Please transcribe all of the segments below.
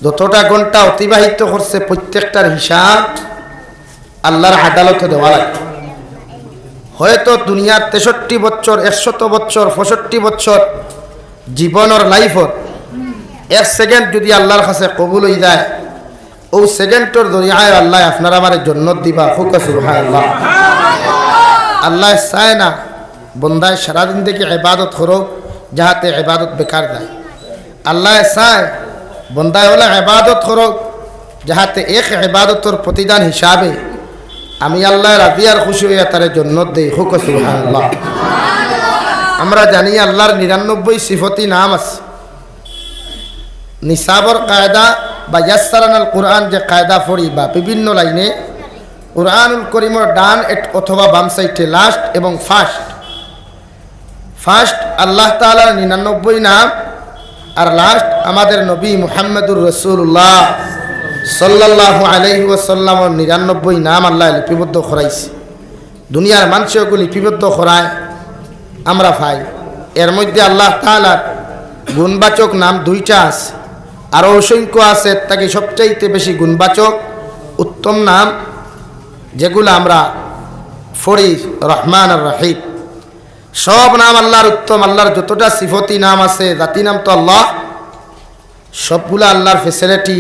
যতটা ঘন্টা অতিবাহিত করছে প্রত্যেকটার হিসাব আল্লাহর আদালতে দেওয়া লাগে। হয়তো দুনিয়ার 63 বছর 100 বছর 65 বছর জীবনের লাইফত 1 সেকেন্ড যদি আল্লাহর কাছে কবুল হয়ে যায়, ও সেকেন্ডর দরিয়ায় আল্লাহ আপনার আমার জন্নত দিবা। হুকা সুবহানাল্লাহ। আল্লাহ চায় না বন্দায় সারাদিন থেকে ইবাদত করো যাহাতে ইবাদত বেকার যায়। আল্লাহ চায় বন্দায় হলে ইবাদত করো যাহাতে এক ইবাদতর প্রতিদান হিসাবে আমি আল্লাহ রাজি আর খুশি হইয়া তারে জন্নত দেই। হুকা সুবহানাল্লাহ। আমরা জানি আল্লাহর 99 সিফতি নাম আছে। নিসাবর কায়দা বা ইয়াসসারানাল কুরআন যে কায়দা পড়ি বা বিভিন্ন লাইনে কুরআনুল করিমর ডান অথবা বাম সাইডে লাস্ট এবং ফার্স্ট আল্লাহ তাআলার 99 নাম, আর লাস্ট আমাদের নবী মুহাম্মদুর রাসূলুল্লাহ সাল্লাল্লাহু আলাইহি ওয়াসাল্লামের 99 নাম আল্লাহ লিপিবদ্ধ করাইছে। দুনিয়ার মানুষে ওগুলো লিপিবদ্ধ করায় আমরা পাই। এর মধ্যে আল্লাহ তাআলার গুণবাচক নাম 2টা আছে, আরও অসংখ্য আছে। তাকে সবচাইতে বেশি গুণবাচক উত্তম নাম যেগুলো আমরা পড়ি রহমান আর রহিম। সব নাম আল্লাহর উত্তম। আল্লাহর যতটা সিফতি নাম আছে, জাতি নাম তো আল্লাহ, সবগুলা আল্লাহর ফেসিলিটি।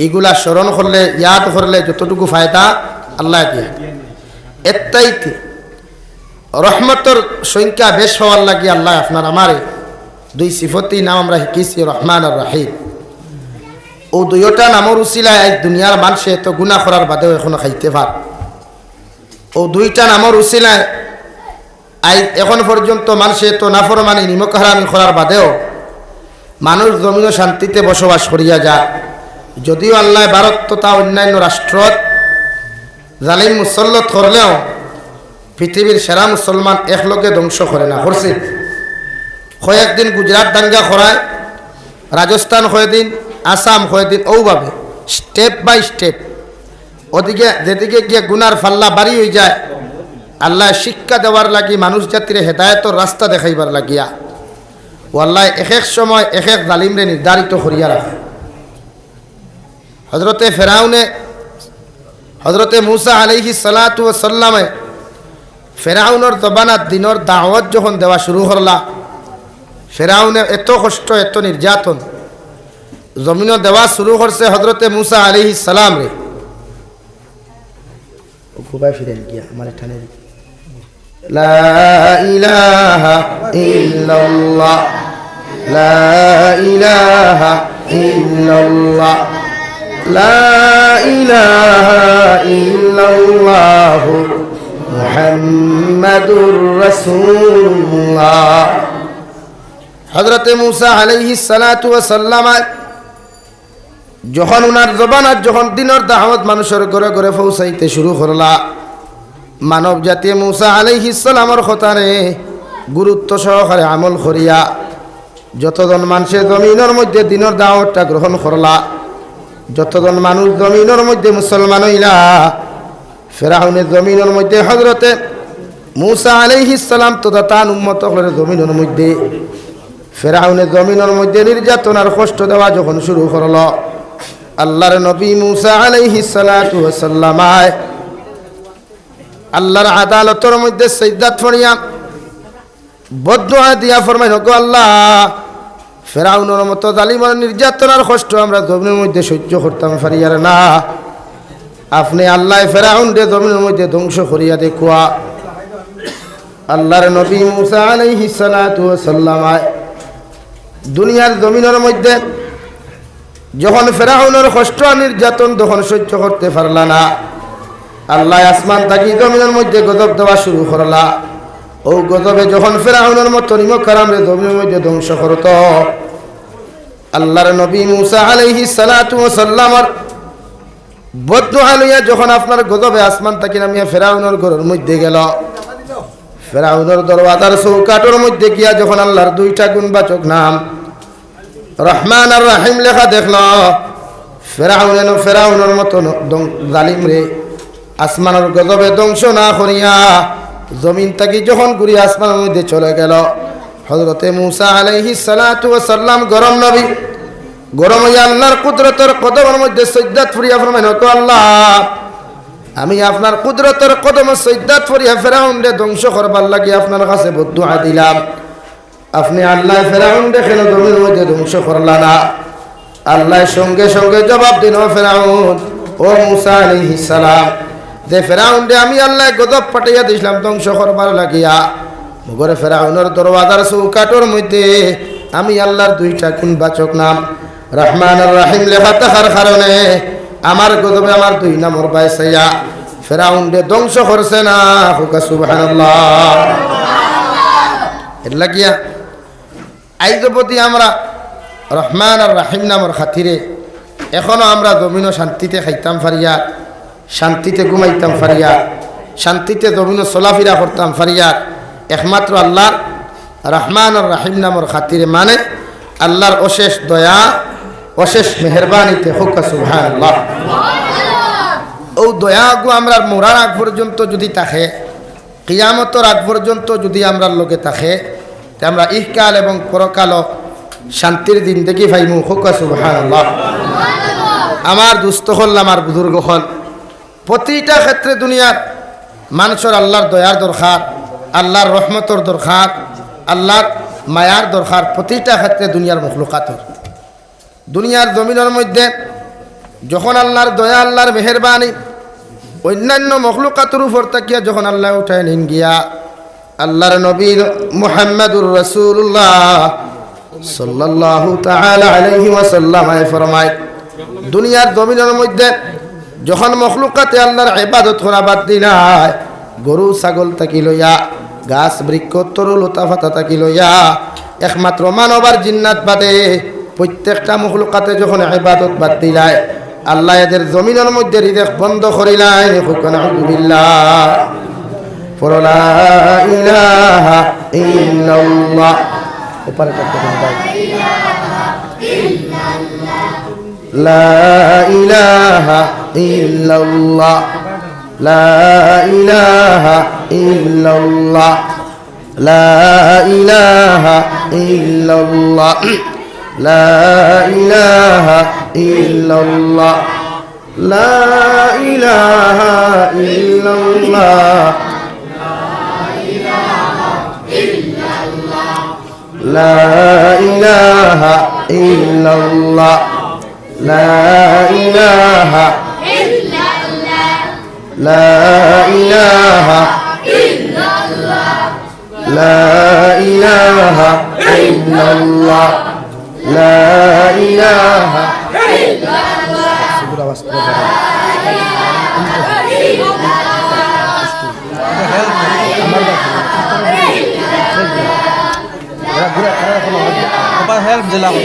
এগুলা স্মরণ করলে ইয়াদ করলে যতটুকু ফায়দা আল্লাহ দিয়ে। এর তাইতে রহমতর সংখ্যা বেশ হওয়ার লাগে আল্লাহ আপনার আমারে 2 সিফতি নাম আমরা শিখিছি রহমান আর রহিম। ও 2টা নামর উসিলায় আজ দুনিয়ার মানুষে এত গুনাহ করার বাদেও এখনো খাইতে পার। ও 2টা নামর উসিলায় আজ এখন পর্যন্ত মানুষে এত নাফরমানি নিমক হারামি করার বাদেও মানুষ জমিন শান্তিতে বসবাস করিয়া যায়। যদিও আল্লাহ ভারত তথা অন্যান্য রাষ্ট্রত জালিম মুসল্লত করলেও পৃথিবীর সেরা মুসলমান একলগে ধ্বংস করে না করছে। কয়েকদিন গুজরাট দাঙ্গা করায়, রাজস্থান কয়েকদিন, আসাম কয়েকদিন, ওভাবে স্টেপ বাই স্টেপ ওদিকে যেদিকে গিয়ে গুনার ফাল্লা বাড়ি হয়ে যায় আল্লাহ শিক্ষা দেওয়ার লাগি মানুষ জাতির হেদায়তর রাস্তা দেখাইবার লাগিয়া ও আল্লাহ এক এক সময় এক এক জালিমরে নির্ধারিত করিয়া রাখে। হজরতে মুসা আলাইহিস সালাতু ওয়াস সালামে ফেরাউনের জবানাত দিনের দাওয়াত যখন দেওয়া শুরু করলা, ফেরাউনের এত কষ্ট এত নির্যাতন জমিন দেওয়া শুরু করছে হজরতে মুসা আলাইহিস সালাম রে। খুবাই ফিরেন গিয়া আমার ঠানে লা ইলাহা ইল্লাল্লাহ লা ইলাহা ইল্লাল্লাহ লা ইলাহা ইল্লাল্লাহ মুহাম্মাদুর রাসূলুল্লাহ। হযরতে মুসা আলাইহিস সালাতু ওয়াস সালাম যখন উনার জবানত যখন দিনের দাওয়াত মানুষের ঘরে ঘরে পৌঁছাইতে শুরু করলা, মানব জাতি মুসা আলাইহিস সালামের কথারে গুরুত্ব সহকারে আমল করিয়া যতজন মানুষের জমিনের মধ্যে দিনের দাওয়াতটা গ্রহণ করলা, যতজন মানুষ জমিনের মধ্যে মুসলমান হইলা, ফেরাউনের জমিনের মধ্যে হযরতে মুসা আলাইহিস সালাম তথা তার উম্মত হলের জমিনের মধ্যে ফেরাউনের জমিনের মধ্যে নির্যাতন আর কষ্ট দেওয়া যখন শুরু করল, আল্লাহর নবী মুসা আলাইহিস সালাতু ওয়াস সালাম আল্লাহর আদালতের মধ্যে সিজদাত ফরিয়া বদদুয়া দিয়া ফরমাইল, গো আল্লাহ, ফেরাউনের মতো জালিমের নির্যাতন আর কষ্ট আমরা জমিনের মধ্যে সহ্য করতাম পারি আর না, আপনি আল্লাহ ফেরাউনকে জমিনের মধ্যে ধ্বংস করিয়া দেখুয়া। আল্লাহর নবী মুসা আলাইহিস সালাতু ওয়াস সালাম দুনিয়ার জমিনের মধ্যে যখন ফেরাউনের কষ্ট নির্যাতন তখন সহ্য করতে পারলা না, আল্লাহ আসমান থাকি জমিনের মধ্যে গজব দেওয়া শুরু করলা। ও গজবে যখন ফেরাউনের মতো নিমক হারামরে জমিনের মধ্যে ধ্বংস করত, আল্লাহর নবী মুসা আলাইহিস সালাতু ওয়াস সালামের বদদুয়া লইয়া যখন আপনার গজবে আসমান থাকি নামিয়া ফেরাউনের ঘরের মধ্যে গেল, ফেরাউনের দরওয়াজার চৌকাটোর মধ্যে গিয়া যখন আল্লাহর 2টা গুণবাচক নাম রহমান আর রহিম লেখা দেখল, ফেরাউনের মতো জালিম রে আসমানের গজবে ধ্বংস না করিয়া জমিন থাকি যখন ঘুরিয়া আসমানের মধ্যে চলে গেল, হযরতে মুসা আলাইহিস সালাতু ওয়াস সালাম গরম নবী গরম হইয়া আল্লাহর কুদরতের কদমের মধ্যে সজদাত ফুরিয়া ফরমাইন, ওগো আল্লাহ, আমি আপনার কুদরতের কদমে সজদাত ফুরিয়া ফেরাউনরে ধ্বংস করবার লাগি আপনার কাছে বদদুয়া দিলাম। আপনি আল্লাহ ফেরাউনরে কেন জমির মধ্যে ধ্বংস করলা না? আল্লাহ সঙ্গে সঙ্গে জবাব দিন, ও ফেরাউন, ও মুসা আলাইহিস সালাম, যে ফেরাউনরে আমি আল্লাহ গজব পাঠাইয়া দিছিলাম ধ্বংস করবার লাগিয়া, মগরে ফেরাউনের দরওয়াজার চৌকাটোর মধ্যে আমি আল্লাহর দুইটা গুণবাচক নাম রহমান আর রাহিম লেখা থাকার কারণে আমার গজবে আমার দুই নামর বাইসাইয়া ফেরাউনরে ধ্বংস করছে না। হুকা সুবহানাল্লাহ। এর লাগিয়া আইজপতি আমরা রহমান আর রাহিম নামর খাতিরে এখনো আমরা জমিনও শান্তিতে খাইতাম ফারিয়া, শান্তিতে ঘুমাইতাম ফারিয়া, শান্তিতে জমিনও চলাফেরা করতাম ফারিয়া, একমাত্র আল্লাহর রহমান আর রাহিম নামর খাতিরে, মানে আল্লাহর অশেষ দয়া, অশেষ মেহরবানিতে। হুকা সুবহানাল্লাহ। ও দয়াগু আমরা মরার আগ পর্যন্ত যদি থাকে, কিয়ামতর আগ পর্যন্ত যদি আমরা লোকে থাকে, তে আমরা ইহকাল এবং পরকাল শান্তির দিন দেখি ভাইমু। হুকা সুবহানাল্লাহ। আমার দুস্থ হল, আমার বুজুর্গ হল, প্রতিটা ক্ষেত্রে দুনিয়ার মানুষের আল্লাহর দয়ার দরকার, আল্লাহর রহমতর দরকার, আল্লাহর মায়ার দরকার, প্রতিটা ক্ষেত্রে দুনিয়ার মখলুকাতর। দুনিয়ার জমিনের মধ্যে যখন আল্লাহর দয়া, আল্লাহর মেহেরবানি অন্যান্য মখলুকাতের উপর তাকিয়া যখন আল্লাহ উঠায় নিন গিয়া আল্লাহর নবী মুহাম্মদুর রাসূলুল্লাহ সাল্লাল্লাহু তাআলা আলাইহি ওয়াসাল্লাম ফরমায়, দুনিয়ার জমিনের মধ্যে যখন মখলুকাতে আল্লাহর ইবাদত করা বাদ দিলায়, গরু ছাগল থাকি লইয়া, গাছ বৃক্ষ তরু লতা ফাতা থাকি লইয়া, একমাত্র মানবার জিন্নাত বাদে প্রত্যেকটা মখলুকাতে যখন ইবাদত বাদ দিলায়, আল্লাহ এদের জমিনের মধ্যে রিজক বন্ধ করিলাই। নাউযুবিল্লাহ। লা ইলাহা ইল্লাল্লাহ। উপরে করতে হবে। লা ইলাহা ইল্লাল্লাহ, লা ইলাহা ইল্লাল্লাহ, লা ইলাহা ইল্লাল্লাহ, লা ইলাহা ইল্লাল্লাহ, লা ইলাহা ইল্লাল্লাহ, লা ইলাহা ইল্লাল্লাহ, লা ইলাহা ইল্লাল্লাহ, লা ইলাহা ইল্লাল্লাহ, লা ইলাহা ইল্লাল্লাহ, লা ইলাহা ইল্লাল্লাহ।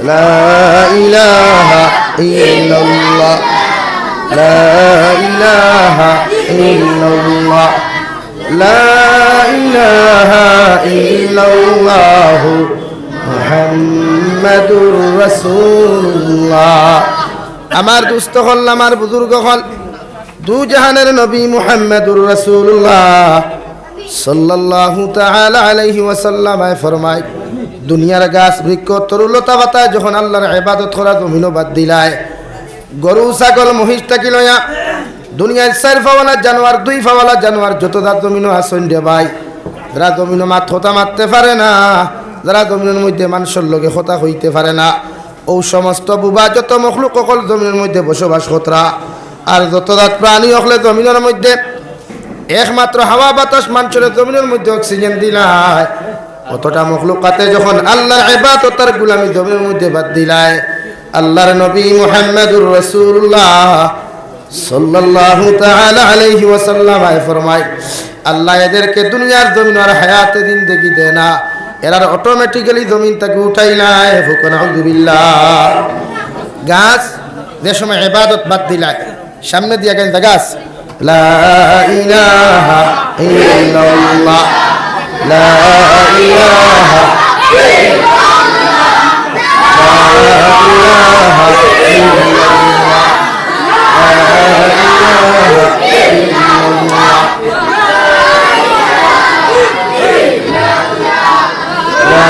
لا إله إلا الله، لا إله إلا الله، لا إله إلا الله মুহাম্মাদুর রাসূলুল্লাহ। আমার দুস্থ হল, আমার বুজুর্গ হল, দু জাহানের নবী মুহাম্মাদুর রাসূলুল্লাহ সাল্লাল্লাহু তাআলা আলাইহি ওয়াসাল্লাম ফরমায়, দুনিয়ার গাছ বৃক্ষ তরুলতা পাতা যখন আল্লাহর ইবাদত করা জমিন বাদ দিলায়, গরু ছাগল মহিষ থাকি লয়া দুনিয়ার 4 পাওয়ালা জানোয়ার 2 পাওয়ালা জানোয়ার যত দাঁত জমিন আসন রে ভাই, যারা জমিন মাথা মারতে পারে না, যারা জমিনের মধ্যে মানুষের লগে কথা হইতে পারে না, ও সমস্ত বুবা যত মখলুক সকল জমিনের মধ্যে বসবাস কতরা, আর যত দাঁত প্রাণী হলে জমিনের মধ্যে একমাত্র হাওয়া বাতাস মানুষের জমিনের মধ্যে অক্সিজেন দিলায়, অতটা মখলুকাতে যখন আল্লাহর ইবাদত আর গোলামি জমিনের মধ্যে বাদ দিলায়, আল্লাহর নবী মুহাম্মদুর রাসূলুল্লাহ সাল্লাল্লাহু তাআলা আলাইহি ওয়াসাল্লাম ফরমায়, আল্লাহ এদেরকে দুনিয়ার জমিন আর হায়াতে জিন্দেগি দেয় না, এরার অটোমেটিক্যালি জমিন থেকে উঠাইলায়। নাউযুবিল্লাহ। গাছ যে সময় ইবাদত বাদ দিলায়, সামনে দিয়া গেল গাছ, লা ইলাহা ইল্লাল্লাহ, লা ইলাহা ইল্লাল্লাহ, লা ইলাহা ইল্লাল্লাহ, লা ইলাহা ইল্লাল্লাহ, লা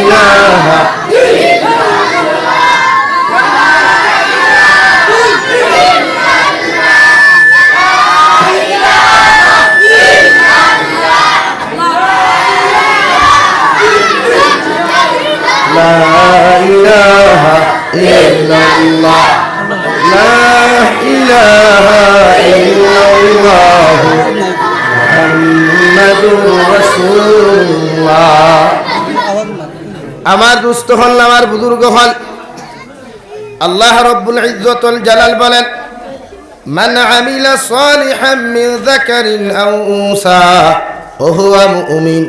ইলাহা ইল্লাল্লাহ, লা ইলাহা ইল্লাল্লাহ লা ইলাহা ইল্লাল্লাহ মুহাম্মাদুর রাসূলুল্লাহ। আমার দুস্থ হল, আমার বুজুর্গ হল, আল্লাহ রাব্বুল ইজ্জত ওয়াল জালাল বলেন, মান আমিলা সালিহান মিন যাকারিন আও উনসা ওয়া হুয়া মুমিন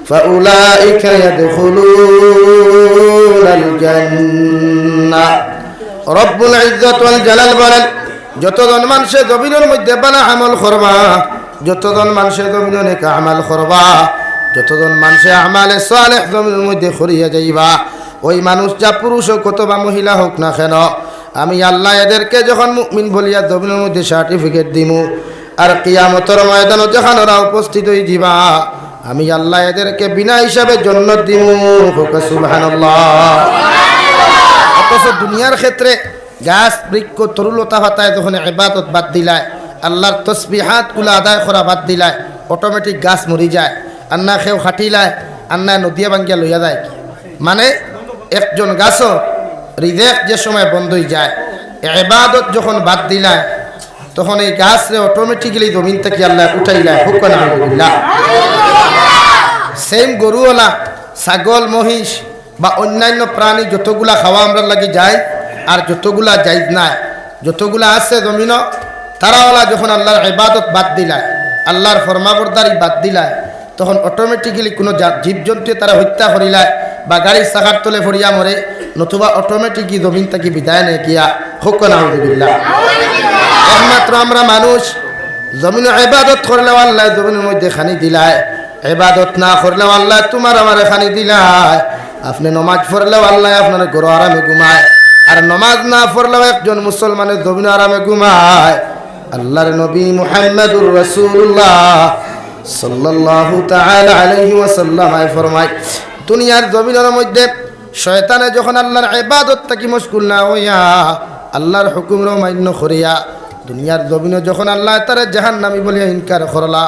ফাউলাইকা ইয়াদখুলুনাল জান্নাহ। রব্বুল ইজ্জত ওয়াল জালাল বলেন, যতজন মানুষে জমিনের মধ্যে ভালো আমল করবা, যতজন মানুষে জমিনে নেক আমল করবা, যতজন মানুষে আমালে সালেহ জমিনের মধ্যে করিয়া যাইবা, ওই মানুষ যা পুরুষ হোক অথবা মহিলা হোক না কেন, আমি আল্লাহ এদেরকে যখন মুমিন বলিয়া জমিনের মধ্যে সার্টিফিকেট দিমু, আর কিয়ামতের ময়দানে যখন ওরা উপস্থিত হয়ে যাবা, আমি আল্লাহ এদেরকে বিনা হিসাবে জান্নাত দিমু। সুবহানাল্লাহ। অথচ দুনিয়ার ক্ষেত্রে গাছ বৃক্ষ তরুলতা পাতায় যখন ইবাদত বাদ দিলায়, আল্লাহর তসবিহাত গুলা আদায় করা বাদ দিলায়, অটোমেটিক গাছ মরি যায়। আন্না খেও খাটিলায়, আন্না নদিয়া ভাঙ্গিয়া লইয়া যায়। মানে একজন গাছও রিজেক যে সময় বন্ধ হয়ে যায়, ইবাদত যখন বাদ দিলায়, তখন এই গাছরে অটোমেটিক্যালি জমিন থেকে আল্লাহ উঠাইলায়। হুকুম আলহামদুলিল্লাহ। সেম গরুওয়ালা, ছাগল, মহিষ বা অন্যান্য প্রাণী যতগুলা খাওয়া আমরা লাগি যায়, আর যতগুলা যাইজ নাই, যতগুলা আছে জমিন, তারাওয়ালা যখন আল্লাহর ইবাদত বাদ দিলায়, আল্লাহর ফরমাবরদারি বাদ দিলায়, তখন অটোমেটিক্যালি কোনো জীবজন্তু তারা হত্যা করিলায় বা গাড়ির চাকার তলে ফরিয়া মরে, নতুবা অটোমেটিকই জমিন থেকে বিদায় নেই গিয়া। হুকুম আলহামদুলিল্লাহ। একমাত্র আমরা মানুষ জমিনে ইবাদত করলেও আল্লাহ জমিনের মধ্যে খানি দিলায়, ইবাদত না করলেও আল্লাহ তোমার আমার খানি দিলায়। আপনি নমাজ পড়লেও আল্লাহ আপনার ঘর আরামে ঘুমায়, আর নমাজ না পড়লেও একজন মুসলমানের জমিন আরামে ঘুমায়। আল্লাহর নবী মুহাম্মদুর রাসূলুল্লাহ সাল্লাল্লাহু তাআলা আলাইহি ওয়াসাল্লাম ফরমায়, দুনিয়ার জমিনের মধ্যে শয়তানে যখন আল্লাহর ইবাদত থেকে মশগুল না হইয়া আল্লাহর হুকুমর মান্য করিয়া দুনিয়ার জমিনে যখন আল্লাহ তার জাহান্নামী বলিয়া ইনকার করলা,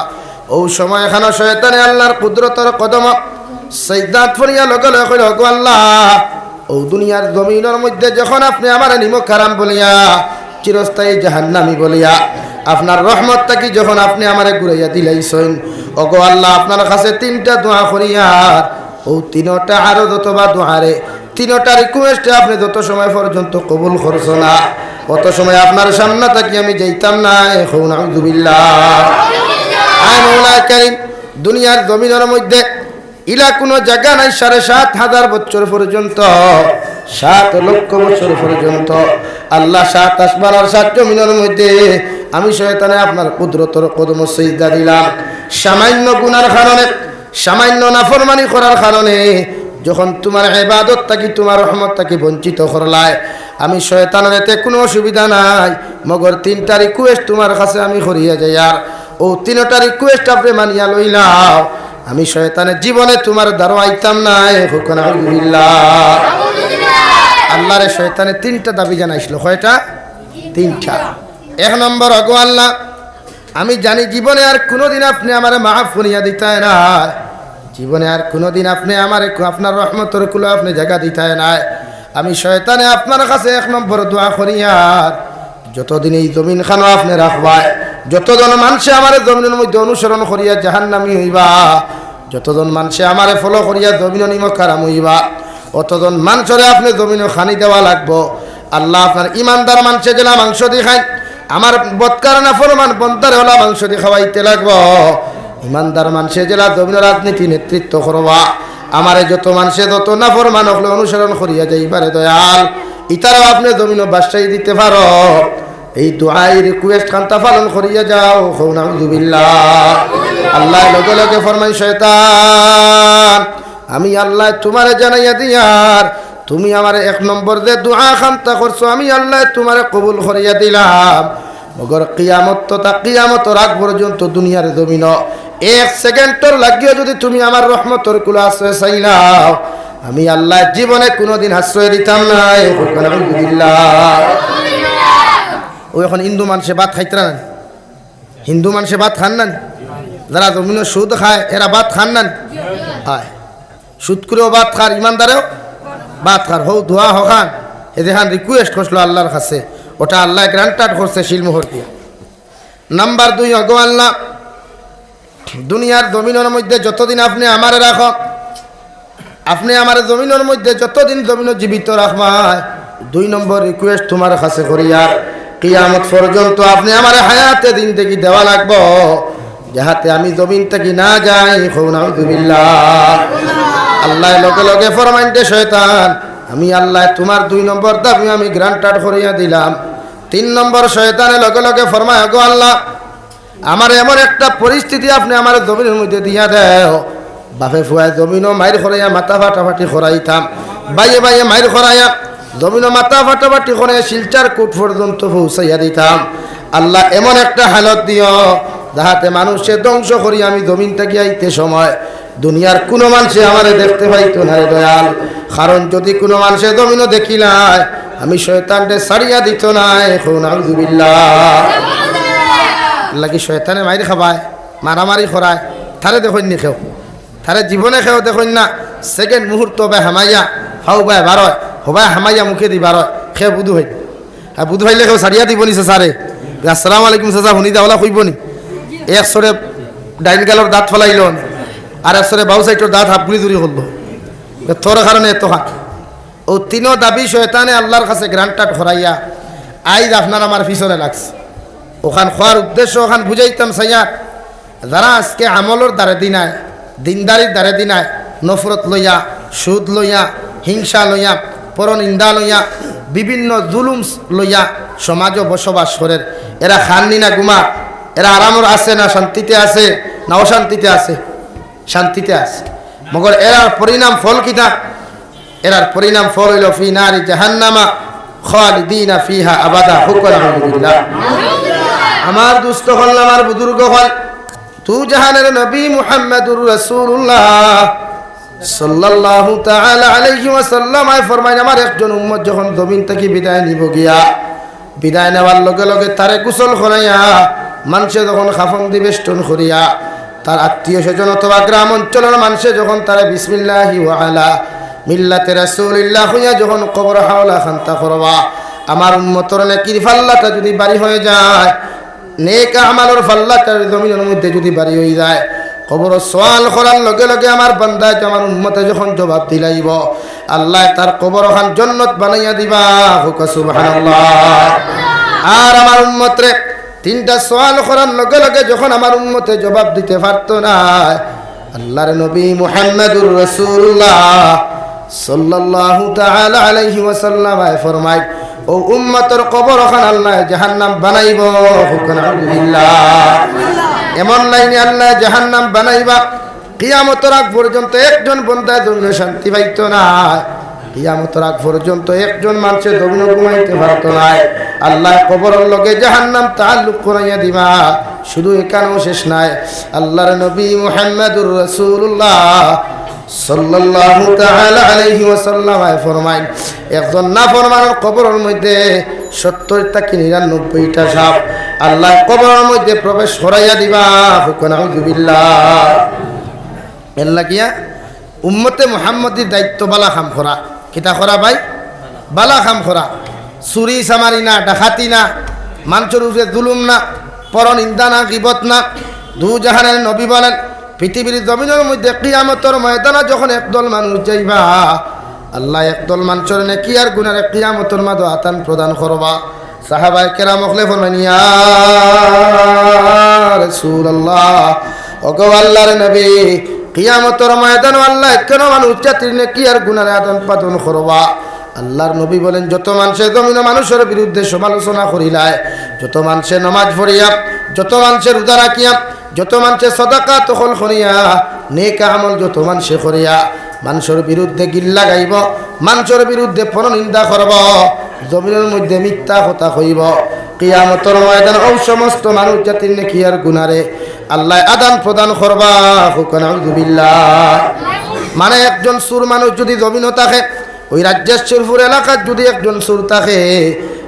ও সময় এখানে শয়তানে আল্লাহর কুদরতের কদম সাজদাত ফরিয়া লগে লগে কইল, ওগো আল্লাহ, ও দুনিয়ার জমিনের মধ্যে যখন আপনি আমার নিমক হারাম বলিয়া চিরস্থায়ী জাহান্নামী বলিয়া আপনার রহমত থাকি যখন আপনি আমারে ঘুরাইয়া দিলাইছেন, ওগো আল্লাহ, আপনার কাছে তিনটা দোয়া করিয়া, ও তিনটা আরো যতবা দোয়ারে তিনটা রিকোয়েস্টে আপনি যত সময় পর্যন্ত কবুল করছো না, অত সময় আপনার সামনে থাকি আমি যাইতাম না। এখন আউযুবিল্লাহ। আয় মওলা কারীম, দুনিয়ার জমিনের মধ্যে ইলা কোনো জায়গা নাই ৭,৫০০ বছর পর্যন্ত, ৭ লক্ষ বছর পর্যন্ত আল্লাহ ৭ আসমান আর ৭ জমিনের মধ্যে আমি শয়তানে আপনার কুদরতের কদম সিজদা দিলাম। সামান্য গুনার কারণে, সামান্য নাফরমানি করার কারণে যখন তোমার ইবাদত থাকি তোমার রহমত থাকি বঞ্চিত করলায়, আমি শয়তানের এতে কোনো অসুবিধা নাই, মগর তিনটা রিকোয়েস্ট তোমার কাছে আমি করিয়া যাই, আর ও তিনটা রিকোয়েস্ট আপনি মানিয়া লইলাও, আমি শয়তানের জীবনে তোমার দ্বারা আইতাম না। হুকুম আলহামদুলিল্লাহ। আল্লাহরে শয়তানে তিনটা দাবি জানাইছিল। কয়টা? তিনটা। এক নম্বর, ওগো আল্লাহ, আমি জানি জীবনে আর কোনোদিন আপনি আমার মাফ করিয়া দিতায় না, জীবনে আর কোনোদিন আপনি আমার আপনার রহমতের কুলো আপনি জায়গা দিতায় না। আমি শয়তানে আপনার কাছে এক নম্বর দোয়া করিয়ার, যতদিন এই জমিন খানো আপনি রাখবায়, যতজন মানুষে আমার জমিনের মধ্যে অনুসরণ করিয়া জাহান্নামী হইবা, যতজন মানুষে আমারে ফলো করিয়া জমিন নিমক হারাম হইবা, অতজন মানুষরে আপনি জমিনে খানি দেওয়া লাগবো। আল্লাহ, আপনার ইমানদার মানুষে যেন মাংস দিয়ে খায়, আমার বৎকার না ফরমান বন্দারে হলা মাংস দিয়ে খাওয়াইতে লাগবো। ইমানদার মানুষে জেলা জমিনের রাজনীতি নেতৃত্ব করবা, আমারে যত মানুষে যত না ফরমান হলে অনুসরণ করিয়া যাইবারে দয়াল, ইতারাও আপনি জমিন বাদশাহী দিতে পারো। এই দোয়াই রিকোয়েস্ট খান্তা পালন করিয়া যাও। নাউযুবিল্লাহ। আল্লাহ লগে লগে ফরমাই, শয়তান, আমি আল্লাহ তোমারে জানাইয়া দিয়ার, তুমি আমার এক নম্বর যে দোয়া খান্তা করছো আমি আল্লাহ তোমারে কবুল করিয়া দিলাম, মগর কিয়ামত তো তা কিয়ামত রাগ পর্যন্ত দুনিয়ার জমিন 1 সেকেন্ডর লাগিয়ে যদি তুমি আমার রহমতের কুলে আশ্রয় চাইলাও, আমি আল্লাহ জীবনে কোনোদিন আশ্রয় দিতাম না। আলহামদুলিল্লাহ। ও এখন হিন্দু মানুষে ভাত খাইতে না, হিন্দু মানুষে ভাত খান না, যারা জমিনে সুদ খায় এরা ভাত খান না, হয় সুদ করেও ভাত খার, ইমানদারেও বাত খার হৌ দোয়া হখান এদেখান রিকোয়েস্ট করছিল আল্লাহর কাছে, ওটা আল্লাহ গ্রান্টাড করছে শিলমোহর দিয়া। নাম্বার 2, অগো আল্লাহ, দুনিয়ার জমিনের মধ্যে যতদিন আপনি আমারে রাখো, আপনি আমার জমিনের মধ্যে যতদিন জমিন জীবিত রাখবায়, 2 নম্বর রিকোয়েস্ট তোমার কাছে করি, আর কিয়ামত পর্যন্ত আপনি আমার হায়াতে দিন থেকে দেওয়া লাগবো, যাহাতে আমি জমিন থেকে না যাই। নাউযুবিল্লাহ। আল্লাহ লগে লগে ফরমাইতে শয়তান, আমি আল্লাহ তোমার 2 নম্বর দাবি আমি গ্রান্টাড করিয়া দিলাম। 3 নম্বর শয়তানে লগে লগে ফরমায়, গো আল্লাহ, আমার এমন একটা পরিস্থিতি আপনি আমার জমিনের মধ্যে দিয়া দেও, বাপে ফুয়ায় জমিনও মাইর খরাইয়া মাথা ফাটাফাটি খরাইতাম, বাইয়ে বাইয়ে মাইর খরাইয়া জমিনও মাথা ফাটাফাটি করে শিলচার কোট পর্যন্ত পৌঁছাইয়া দিতাম। আল্লাহ এমন একটা হালত দিও যাহাতে মানুষে ধ্বংস করি আমি জমিন থেকে আইতে সময় দুনিয়ার কোনো মানুষে আমারে দেখতে পাইতো না দয়াল। কারণ যদি কোনো মানুষে জমিনও দেখিলাই আমি শয়তানকে সারিয়া দিত না। এখন আউযুবিল্লাহ। আল্লাহ কি শয়তানে মাইর খাবায়, মারামারি করায়, থারে দেখুন নি খেও, থারে জীবনে খেও দেখুন না, সেকেন্ড মুহূর্ত বে হামাইয়া ফাউ বায় বারয় হবায় হামাইয়া মুখে দি বারয় খেয়ে বুধু হই। হ্যাঁ বুধু হইলে কেউ সারিয়া দিব নি সারে, আসসালামু আলাইকুম চাচা শুনি দেওয়ালা কইব নি, একসরে ডাইন গালর দাঁত ফলাইল আর একসরে বাউ সাইটর দাঁত হাফ গুলি জুড়ি করলো, তোর কারণে এত খা। ও 3 দাবি শয়তানে আল্লাহর কাছে গ্রান্টাড করাইয়া আইজ আপনার আমার পিছনে লাগছে। ওখান খোয়ার উদ্দেশ্য ওখান বুঝাইতাম সাইয়া, যারা আজকে আমলর দ্বারে দিনায়, দিনদারির দ্বারে দিনায়, নফরত লইয়া, সুদ লইয়া, হিংসা লইয়া, পরনিন্দা লইয়া, বিভিন্ন জুলুম লইয়া সমাজও বসবাস করেন, এরা খাননি না গুমা, এরা আরামর আছে না শান্তিতে আছে না অশান্তিতে আছে? শান্তিতে আছে। মগর এরার পরিণাম ফল কিতা? এরার পরিণাম ফল হইল ফি নারি জাহান্নামা খালিদিনা ফিহা আবাদা। হুকুম আলহামদুলিল্লাহ। আমার দুস্থ হল, আমার বুজুর্গ হল, তু জাহানের নবী মুহাম্মদুর রাসূলুল্লাহ সাল্লাল্লাহু তাআলা আলাইহি ওয়াসাল্লাম ফরমায়, আমার একজন উম্মত যখন জমিন থেকে বিদায় নিব গিয়া, বিদায় নেওয়ার লগে লগে তারে গোসল করাইয়া মানুষে যখন খাফন দিবেষ্টন করিয়া, তার আত্মীয় স্বজন অথবা গ্রাম অঞ্চলের মানুষে যখন তারা বিসমিল্লাহি ওয়া আলা মিল্লাতে রাসূলিল্লাহ হইয়া যখন কবর হাওলা খান্তা করবা, আমার উম্মতর নেকির ফাল্লাটা যদি বাড়ি হয়ে যায়, নেক আমালের ফাল্লাটা জমিনের মধ্যে যদি বাড়ি হয়ে যায়, কবর সওয়াল করার লগে লগে আমার বান্দা আমার উম্মতে যখন জবাব দিলাইব, আল্লাহ তার কবর খান জান্নাত বানাইয়া দিবা। হুক সুবহানাল্লাহ। আর আমার উম্মতরে 3টা সওয়াল করার লগে লগে যখন আমার উম্মতে জবাব দিতে পারতো না, আল্লাহর নবী মুহাম্মদুর রাসূলুল্লাহ সাল্লাল্লাহু তাআলা আলাইহি ওয়াসাল্লাম ফরমায়, ও উম্মতের কবর খান আল্লাহ জাহান্নাম বানাইব। আলহামদুলিল্লাহ। এমন লাইনে আল্লাহ জাহান্নাম বানাইবা, কিয়ামতের আগ পর্যন্ত একজন বান্দা জমিনে শান্তি পাইতো না, কিয়ামতের আগ পর্যন্ত একজন মানুষের জমিনে ঘুমাইতে পারতো না। আল্লাহ কবরের লগে জাহান্নাম তাআল্লুক করাইয়া দিবা। শুধু এখানেও শেষ নাই, আল্লাহর নবী মুহাম্মদুর রাসূলুল্লাহ সাল্লাল্লাহু তাআলা আলাইহি ওয়াসাল্লাম ফরমায়, একজন নাফরমানের কবরের মধ্যে 70 থেকে 99টা সাপ আল্লাহ কবরের মধ্যে প্রবেশ করাইয়া দিবা। হুকুম আউযুবিল্লাহ। এর লাগিয়া উম্মতে মুহাম্মদির দায়িত্ব বালা কাম করা। কিতা করা ভাই? বালা কাম করা। চুরি চামারি না, ডাকাতি না, মানুষের উপরে জুলুম না, পরনিন্দা না, গীবত না। দু জাহানের নবী বলেন, পৃথিবীর জমিনের মধ্যে কিয়ামতের ময়দানে যখন একদল মানুষ যাইবা, আল্লাহ একদল মানুষের নেকি আর গুনার কিয়ামতের মাঝে আতান প্রদান করবা। সাহাবায়ে কেরাম ওখলে ফরমান, ইয়া রাসূলুল্লাহ, ওগো আল্লাহর নবী, কিয়ামতের ময়দানে আল্লাহ কেন মানুষ জাতির নেকি আর গুনার আদান প্রদান করবা? আল্লাহর নবী বলেন, যত মানুষে জমিনে মানুষের বিরুদ্ধে সমালোচনা করিলায়, যত মানুষে নামাজ পড়িয়া, যত মানুষের রোজা রাখিয়া, যত মানুষের সদাকা তখন করিয়া, নেক আমল যত মানুষে করিয়া মানুষের বিরুদ্ধে গিল্লা গাইব, মানুষের বিরুদ্ধে পরনিন্দা করব, জমিনের মধ্যে মিথ্যা কথা কইব, কিয়ামতের ময়দানে ওই সমস্ত মানুষ জাতির নেকি আর গুনারে আল্লাহ আদান প্রদান করবা। হুকুম আউযুবিল্লাহ। মানে একজন সুর মানুষ যদি জমিনও থাকে, ওই রাজ্যের সুরপুর এলাকার যদি একজন সুর থাকে,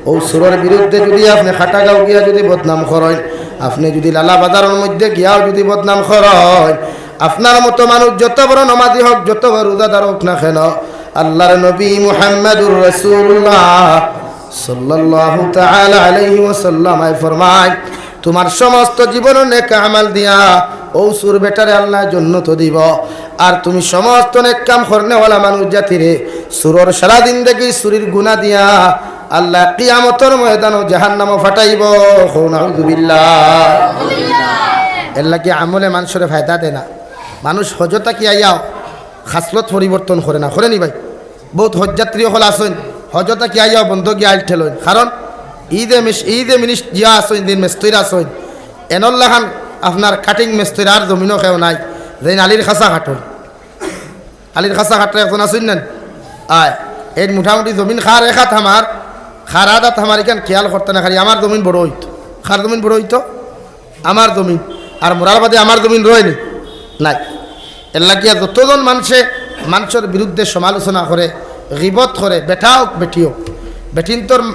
ও সুরের বিরুদ্ধে যদি আপনি খাটাগাঁও গিয়া যদি বদনাম করেন, আপনি যদি লালা বাজারের মধ্যে গিয়াও যদি বদনাম করেন, আপনার মতো মানুষ যত বড় নমাজি হোক, যত বড় রোজাদার হোক না কেন, আল্লাহর নবী মুহাম্মদুর রাসূলুল্লাহ সাল্লাল্লাহু তাআলা আলাইহি ওয়াসাল্লাম ফরমায়, তোমার সমস্ত জীবনের নেক আমল দিয়া ও সুর বেটারে আল্লাহ জান্নাত দিব। আর তুমি সমস্ত নেক কাম করনেওয়ালা মানুষ জাতিরে সুরর সারা দিন দেখি সুরির গুনাহ দিয়া আল্লাহ কিয়ামতের ময়দানে জাহান্নামে ফাটাইব। নাউযুবিল্লাহ। এল্লা কি আমলে মানুষের ফায়দা দেয় না? মানুষ হজতা কি আইয়াও খাসলত পরিবর্তন করে না, করে নি ভাই? বহুত হজযাত্রী হল আসেন, হজতা কি আইয়াও বন্ধ গিয়ে আইল ঠেলেন, কারণ ঈদে মিনিস জিয়া আসেন দিন মেস্তৈরা আসেন এনল্লাহান আপনার কাটিং মেস্তৈরা আর জমিনও কেউ নাই, যেন আলির খাসা কাটন, আলির খাসা কাটলে এখন আসেন না আয় এই মোটামুটি জমিন খার এখাত আমার খার আদাত আমার এখান খেয়াল করতে না, খালি আমার জমিন বড় হইতো, খার জমিন বড় হইতো আমার জমিন, আর মোরার বাদে আমার জমিন রয়নি নাই। এর লাগিয়া যতজন মানুষের বিরুদ্ধে সমালোচনা করে, গিবত করে, বেটা হোক বেটি হোক,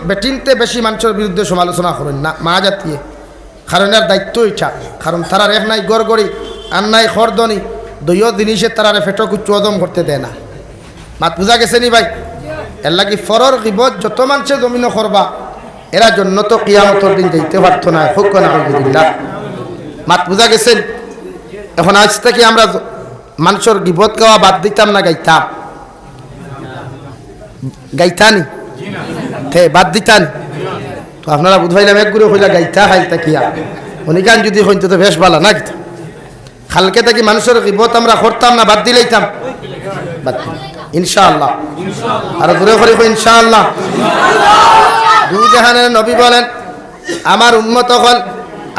বেটিনতে বেশি মানুষের বিরুদ্ধে সমালোচনা করেন না মা জাতিয়ে, কারণ এর দায়িত্ব ইচ্ছা, কারণ তারা রেখ নাই গড়গড়ি আর নাই খরদনি দইয় জিনিসের তারা ফেটক উচ্চ অদম করতে দেয় না। মাত বুঝা গেছে নি ভাই? এর লাগি ফরর গিবত যত মানুষের জমিনও করবা এরা জন্য তো কিয়ামতের দিন যাইতে পারতো না। হুক না আলহামদুলিল্লাহ। মাত বুঝা গেছেন? এখন আজ থেকে আমরা মানুষের গিবত গাওয়া বাদ দিতাম না, গাইতানি বাদ দিতানি? তো আপনারা বুঝাইলাম এক গুরু হইলা গাইতা খাইতা কিয়া অনেকান যদি হইতো তো বেশ ভালো না কিতা? খালকে থাকি মানুষের গিবত আমরা করতাম না, বাদ দিলাইতাম, বাদ ইনশাআল্লাহ। আর দূরে করে ইনশাআল্লাহ। দুই জাহানের নবী বলেন, আমার উম্মত হল,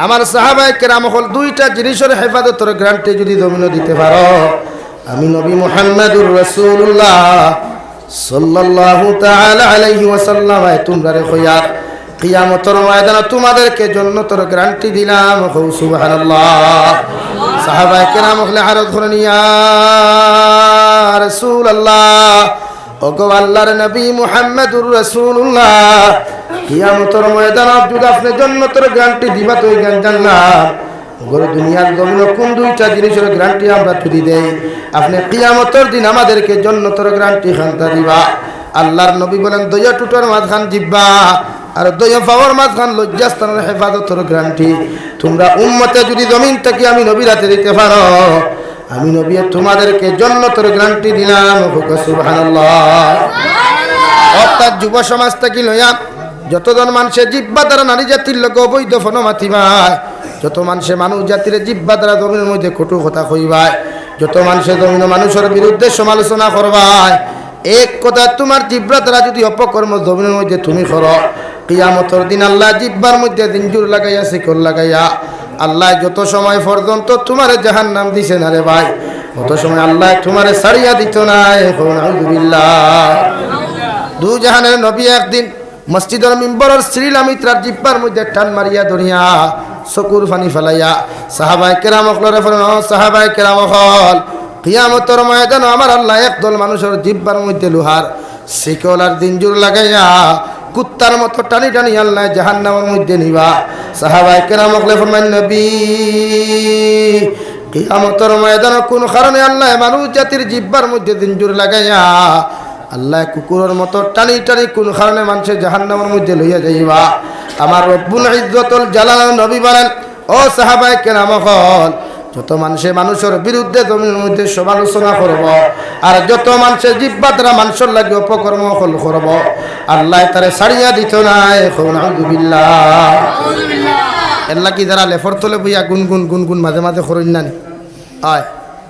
আমার সাহাবায়ে কেরাম হল দুইটা জিনিসের হেফাজতের গ্যারান্টি যদি জমিনে দিতে পারো, আমি নবী মুহাম্মদুর রাসূলুল্লাহ সাল্লাল্লাহু তাআলা আলাইহি ওয়াসাল্লাম তোমরা রে কইয়া কিয়ামতের ময়দানে তোমাদেরকে জান্নাতের গ্যারান্টি দিলাম। সুবহানাল্লাহ। সাহাবায়ে কেরাম হলে আরজ করেন, ইয়া রাসূলুল্লাহ, ওগো আল্লাহর নবী মুহাম্মদুর রাসূলুল্লাহ, কিয়ামতের ময়দানে যদি আপনি জান্নাতের গ্যারান্টি দিবা তো এই জান্নাত গোটা দুনিয়ার জমিন কোন দুইটা জিনিসের গ্যারান্টি আমরা যদি দেই, আপনি কিয়ামতের দিন আমাদেরকে জান্নাতের গ্যারান্টি খান্তা দিবা। আল্লাহর নবী বলেন, দয়া টুটার মাঝখান জিব্বা আর দয়া পাওয়ার মাঝখান লজ্জাস্থানের হেফাজতের গ্যারান্টি তোমরা উম্মতে যদি জমিন থেকে আমি নবীর হাতে দিতে পারো, আমি নবী তোমাদেরকে জান্নাতের গ্যারান্টি দিলাম। সুবহানাল্লাহ। অর্থাৎ যুব সমাজ থেকে লইয়া যতজন মানুষের জিব্বা দ্বারা নারী জাতির লোক অবৈধ ফোন মাতিবায়, যত মানুষে মানুষ জাতির জিব্বা দ্বারা জমিনের মধ্যে কটু কথা কইবায়, যত মানুষে জমিন মানুষের বিরুদ্ধে সমালোচনা করবায়, এক কথা তোমার জিব্বা দ্বারা যদি অপকর্ম জমিনের মধ্যে তুমি করো, কিয়ামতের দিন আল্লাহ জিব্বার মধ্যে দিনজুর লাগাইয়া শিকল লাগাইয়া আল্লাহ যত সময় পর্যন্ত তোমার জাহান্নাম দিছে না রে ভাই, অত সময় আল্লাহ তোমারে ছাড়িয়া দিত না। আলহামদুলিল্লাহ। দু জাহানের নবী একদিন মসজিদের মিম্বরের শ্রীলামিত্রার জিব্বার মধ্যে টান মারিয়া ধরিয়া চকুর পানি ফেলাইয়া সাহাবায়ে কেরাম হলরে ফেলেন, সাহাবায়ে কেরাম হল, কিয়ামতের ময়দানে আমার আল্লাহ একদল মানুষের জিব্বার মধ্যে লোহার শিকল আর দিনজুর লাগাইয়া কুত্তার মতো টানি টানি আল্লাহ জাহান্নামের মধ্যে নিবা। সাহাবায়ে কেরাম হলে ফরমান, নবী কিয়ামতের ময়দানে কোন কারণে আল্লাহ মানুষ জাতির জিব্বার মধ্যে দিনজুর লাগাইয়া আল্লাহ কুকুরের মতো টানি টানি কোন কারণে মানুষের জাহান্নামের মধ্যে লইয়া যাইবা। আমার রব্বুল ইজ্জতুল জালাল নবী বলেন, ও সাহাবায়ে কেরাম হল, যত মানুষের বিরুদ্ধে জমিনের মধ্যে সমালোচনা করব আর যত মানুষের জিব্বা দ্বারা মানুষের লাগে অপকর্ম হল করব, আল্লাহ তারে ছাড়িয়া দিত না। আলহামদুলিল্লাহ। এর লাগি যারা লেফর তলে বইয়া গুনগুন গুনগুন মাঝে মাঝে করইন না আয়,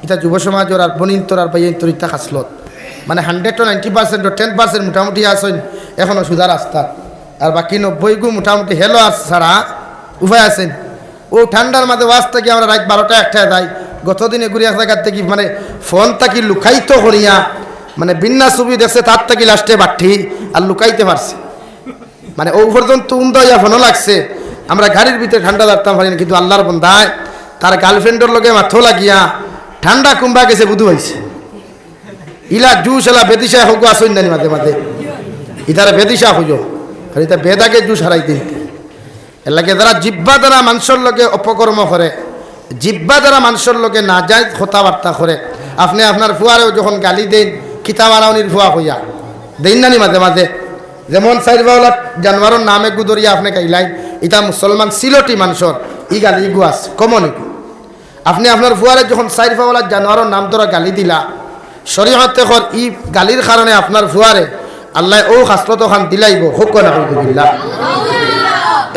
এটা যুব সমাজের আর বনিন্তর আর বাইন্তর ইত্যা খাসলত, মানে 100 to 90% 10% মোটামুটি আসেন এখনো সুধার রাস্তা, আর বাকি 90 মোটামুটি হেলো আর ছাড়া উপায় আছেন। ও ঠান্ডার মাঝে ওয়াজ থেকে আমরা রাত 12টা 1টায় যাই, গতদিনে ঘুরিয়া জায়গার থেকে মানে ফোন থাকি লুকাইতো করিয়া মানে বিন্না ছবি দেখছে তার থেকে লাস্টে বাঠি আর লুকাইতে পারছে, মানে ও পর্যন্ত উন্দয়া ফোনও লাগছে। আমরা গাড়ির ভিতরে ঠান্ডা লাগতাম পারি না, কিন্তু আল্লাহর বন্দায় তার গার্লফ্রেন্ডের লগে মাথো লাগিয়া ঠান্ডা কুম্বা গেছে বুধু হয়েছে। ইলা জুস এলা বেদিশা হোক আসেন না মাঝে মাঝে, ইধারে বেদিশা হইও আর এটা বেদাকে জুস হারাই দিন। এর লাগে যারা জিব্বা দ্বারা মানুষের লগে অপকর্ম করে, জিব্বা দ্বারা মানুষের লগে না যায় কথাবার্তা করে, আপনি আপনার ফুয়ারেও যখন গালি দেন কিতাব আনাউনির ফুয়া হইয়া দেন নানি মাঝে মাঝে যেমন সাইরবাউলা জানোয়ারের নামে গুদরিয়া আপনি খাইলাই এটা মুসলমান সিলটি মানুষের ই গালি ইগু আছে কমন ইগু আপনি আপনার ফুয়ারে যখন সাইরবাউলা জানোয়ারের নাম ধরা গালি দিলা শরীয়তে কর ই গালির কারণে আপনার ফুয়ারে আল্লাহ ও হাসলত খান দিলাইব হুক না আলহামদুলিল্লাহ।